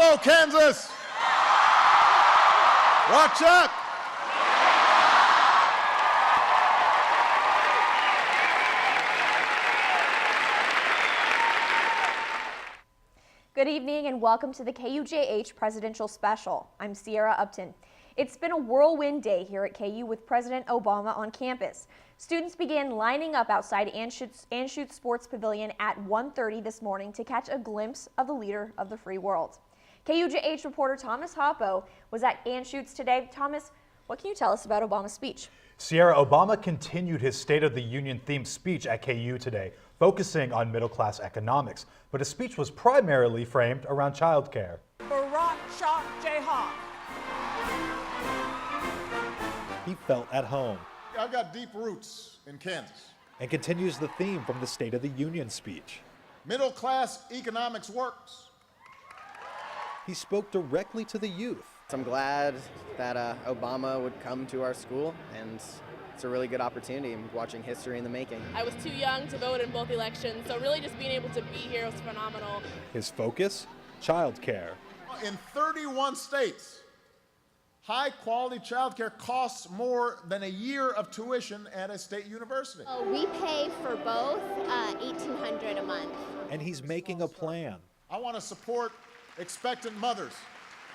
Go, Kansas! Watch out! Good evening and welcome to the KUJH Presidential Special. I'm Sierra Upton. It's been a whirlwind day here at KU with President Obama on campus. Students began lining up outside Anschutz Sports Pavilion at 1:30 this morning to catch a glimpse of the leader of the free world. KUJH reporter Thomas Hoppo was at Anschutz today. Thomas, what can you tell us about Obama's speech? Sierra, Obama continued his State of the Union themed speech at KU today, focusing on middle-class economics, but his speech was primarily framed around child care. He felt at home. I've got deep roots in Kansas. And continues the theme from the State of the Union speech. Middle-class economics works. He spoke directly to the youth. I'm glad that Obama would come to our school, and it's a really good opportunity. I'm watching history in the making. I was too young to vote in both elections, so really just being able to be here was phenomenal. His focus? Child care. In 31 states, high-quality child care costs more than a year of tuition at a state university. We pay for both $1,800 a month. And he's making a plan. I want to support expectant mothers.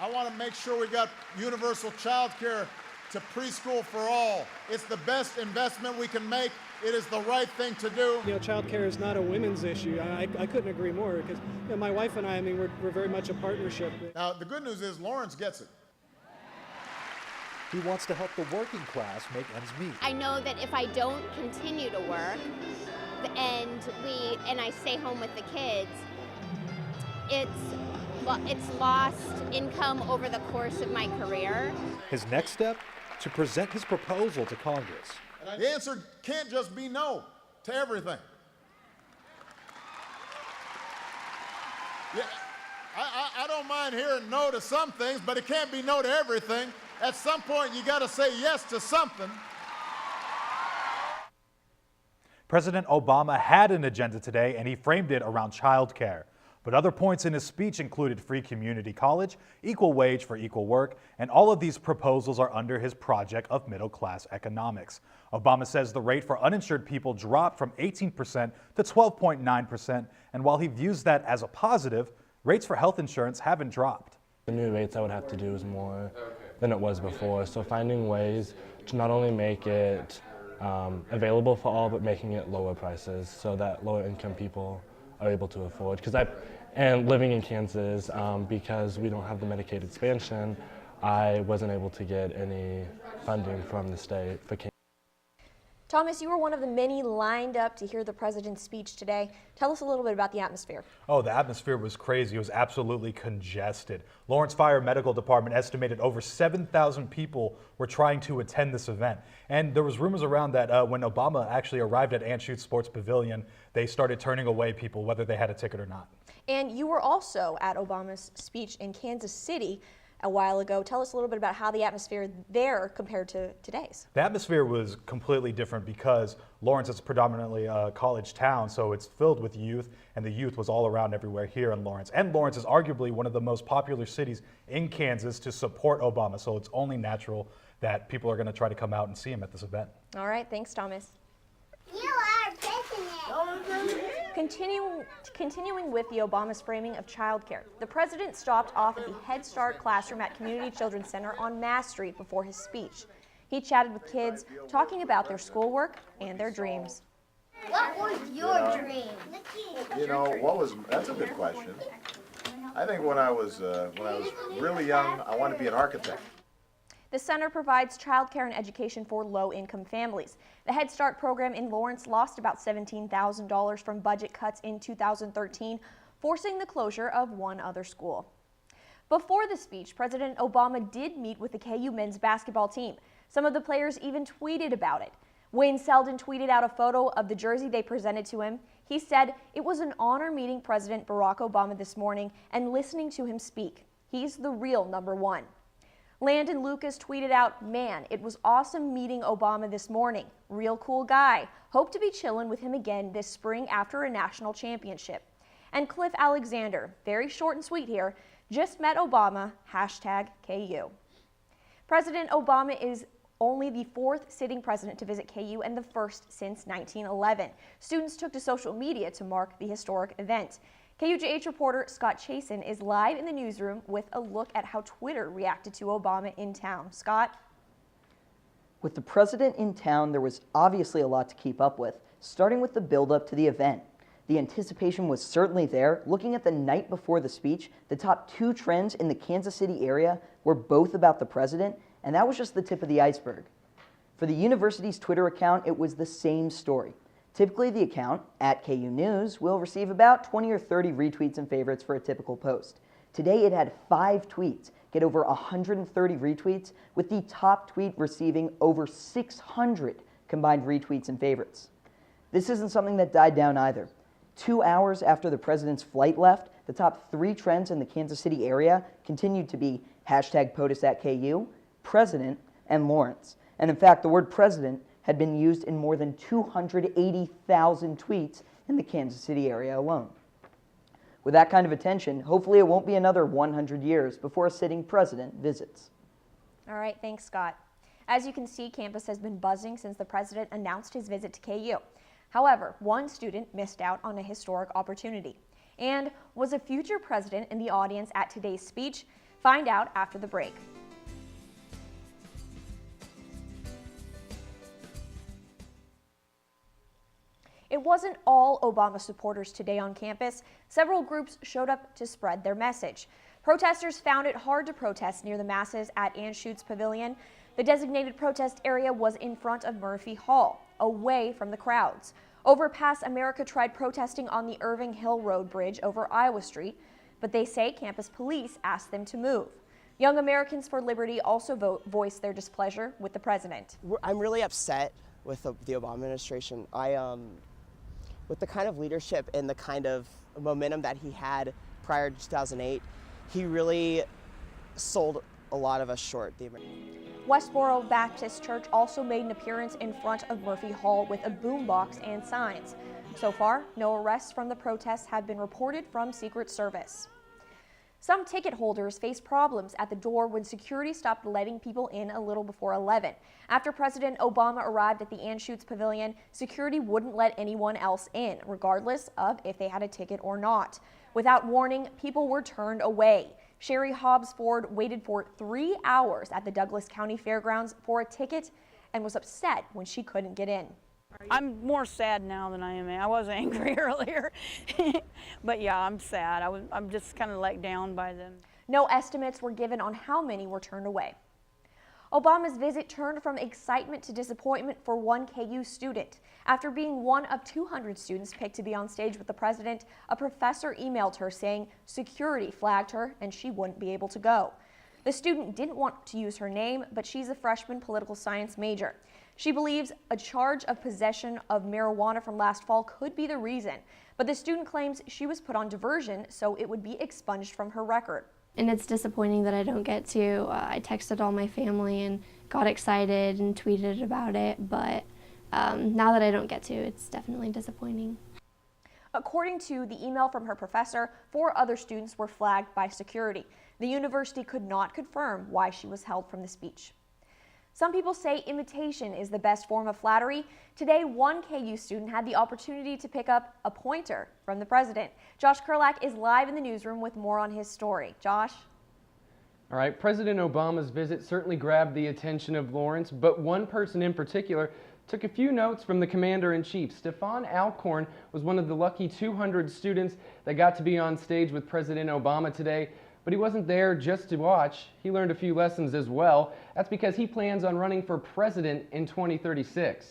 I want to make sure we got universal child care to preschool for all. It's the best investment we can make. It is the right thing to do. You know, child care is not a women's issue. I couldn't agree more because my wife and I mean, we're very much a partnership. Now, the good news is Lawrence gets it. He wants to help the working class make ends meet. I know that if I don't continue to work and I stay home with the kids, it's lost income over the course of my career. His next step? To present his proposal to Congress. The answer can't just be no to everything. Yeah, I don't mind hearing no to some things, but it can't be no to everything. At some point, you got to say yes to something. President Obama had an agenda today, and he framed it around child care. But other points in his speech included free community college, equal wage for equal work, and all of these proposals are under his project of middle-class economics. Obama says the rate for uninsured people dropped from 18% to 12.9%, and while he views that as a positive, rates for health insurance haven't dropped. The new rates I would have to do is more than it was before, so finding ways to not only make it available for all, but making it lower prices so that lower income people are able to afford. And living in Kansas, because we don't have the Medicaid expansion, I wasn't able to get any funding from the state for Kansas. Thomas, you were one of the many lined up to hear the president's speech today. Tell us a little bit about the atmosphere. Oh, the atmosphere was crazy. It was absolutely congested. Lawrence Fire Medical Department estimated over 7,000 people were trying to attend this event. And there was rumors around that when Obama actually arrived at Anschutz Sports Pavilion, they started turning away people, whether they had a ticket or not. And you were also at Obama's speech in Kansas City a while ago. Tell us a little bit about how the atmosphere there compared to today's. The atmosphere was completely different because Lawrence is predominantly a college town, so it's filled with youth, and the youth was all around everywhere here in Lawrence. And Lawrence is arguably one of the most popular cities in Kansas to support Obama, so it's only natural that people are going to try to come out and see him at this event. All right, thanks, Thomas. You are business. Continuing with the Obama's framing of childcare, the president stopped off at the Head Start classroom at Community Children's Center on Mass Street before his speech. He chatted with kids, talking about their schoolwork and their dreams. What was your dream? You know, that's a good question. I think when I was really young, I wanted to be an architect. The center provides childcare and education for low-income families. The Head Start program in Lawrence lost about $17,000 from budget cuts in 2013, forcing the closure of one other school. Before the speech, President Obama did meet with the KU men's basketball team. Some of the players even tweeted about it. Wayne Selden tweeted out a photo of the jersey they presented to him. He said, "It was an honor meeting President Barack Obama this morning and listening to him speak. He's the real number one." Landon Lucas tweeted out, "Man, it was awesome meeting Obama this morning. Real cool guy. Hope to be chilling with him again this spring after a national championship." And Cliff Alexander, very short and sweet here, Just met Obama, #KU. President Obama is only the 4th sitting president to visit KU and the 1st since 1911. Students took to social media to mark the historic event. KUJH reporter Scott Chasen is live in the newsroom with a look at how Twitter reacted to Obama in town. Scott? With the president in town, there was obviously a lot to keep up with, starting with the build-up to the event. The anticipation was certainly there. Looking at the night before the speech, the top 2 trends in the Kansas City area were both about the president, and that was just the tip of the iceberg. For the university's Twitter account, it was the same story. Typically, the account, @KU News, will receive about 20 or 30 retweets and favorites for a typical post. Today, it had 5 tweets, get over 130 retweets, with the top tweet receiving over 600 combined retweets and favorites. This isn't something that died down either. 2 hours after the president's flight left, the top 3 trends in the Kansas City area continued to be #POTUS@KU, President, and Lawrence. And in fact, the word president had been used in more than 280,000 tweets in the Kansas City area alone. With that kind of attention, hopefully it won't be another 100 years before a sitting president visits. All right, thanks, Scott. As you can see, campus has been buzzing since the president announced his visit to KU. However, one student missed out on a historic opportunity. And was a future president in the audience at today's speech? Find out after the break. It wasn't all Obama supporters today on campus. Several groups showed up to spread their message. Protesters found it hard to protest near the masses at Anschutz Pavilion. The designated protest area was in front of Murphy Hall, away from the crowds. Overpass America tried protesting on the Irving Hill Road Bridge over Iowa Street, but they say campus police asked them to move. Young Americans for Liberty also voiced their displeasure with the president. I'm really upset with the Obama administration. With the kind of leadership and the kind of momentum that he had prior to 2008, he really sold a lot of us short. Westboro Baptist Church also made an appearance in front of Murphy Hall with a boombox and signs. So far, no arrests from the protests have been reported from Secret Service. Some ticket holders face problems at the door when security stopped letting people in a little before 11. After President Obama arrived at the Anschutz Pavilion, security wouldn't let anyone else in, regardless of if they had a ticket or not. Without warning, people were turned away. Sherry Hobbs Ford waited for 3 hours at the Douglas County Fairgrounds for a ticket and was upset when she couldn't get in. I'm more sad now than I am. I was angry earlier, but yeah, I'm sad. I'm just kind of let down by them. No estimates were given on how many were turned away. Obama's visit turned from excitement to disappointment for one KU student. After being one of 200 students picked to be on stage with the president, a professor emailed her saying security flagged her and she wouldn't be able to go. The student didn't want to use her name, but she's a freshman political science major. She believes a charge of possession of marijuana from last fall could be the reason, but the student claims she was put on diversion so it would be expunged from her record. And it's disappointing that I don't get to. I texted all my family and got excited and tweeted about it, but now that I don't get to, it's definitely disappointing. According to the email from her professor, 4 other students were flagged by security. The university could not confirm why she was held from the speech. Some people say imitation is the best form of flattery. Today, one KU student had the opportunity to pick up a pointer from the president. Josh Kurlak is live in the newsroom with more on his story. Josh? All right, President Obama's visit certainly grabbed the attention of Lawrence, but one person in particular took a few notes from the commander-in-chief. Stefan Alcorn was one of the lucky 200 students that got to be on stage with President Obama today. But he wasn't there just to watch. He learned a few lessons as well. That's because he plans on running for president in 2036.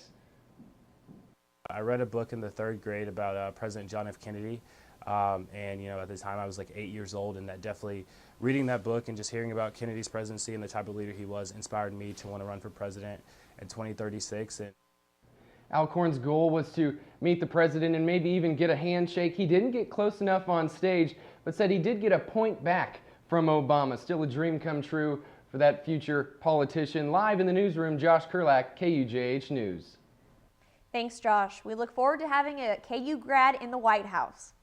I read a book in the 3rd grade about President John F. Kennedy. And at the time I was like 8 years old, and that definitely, reading that book and just hearing about Kennedy's presidency and the type of leader he was inspired me to want to run for president in 2036. Alcorn's goal was to meet the president and maybe even get a handshake. He didn't get close enough on stage, but said he did get a point back from Obama. Still a dream come true for that future politician. Live in the newsroom, Josh Kurlak, KUJH News. Thanks, Josh. We look forward to having a KU grad in the White House.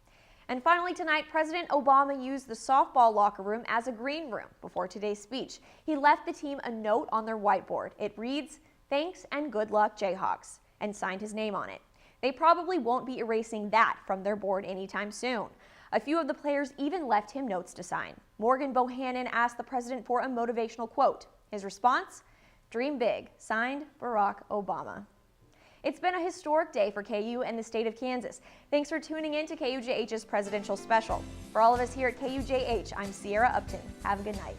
And finally tonight, President Obama used the softball locker room as a green room before today's speech. He left the team a note on their whiteboard. It reads, "Thanks and good luck, Jayhawks," and signed his name on it. They probably won't be erasing that from their board anytime soon. A few of the players even left him notes to sign. Morgan Bohannon asked the president for a motivational quote. His response, "Dream big," signed Barack Obama. It's been a historic day for KU and the state of Kansas. Thanks for tuning in to KUJH's Presidential Special. For all of us here at KUJH, I'm Sierra Upton. Have a good night.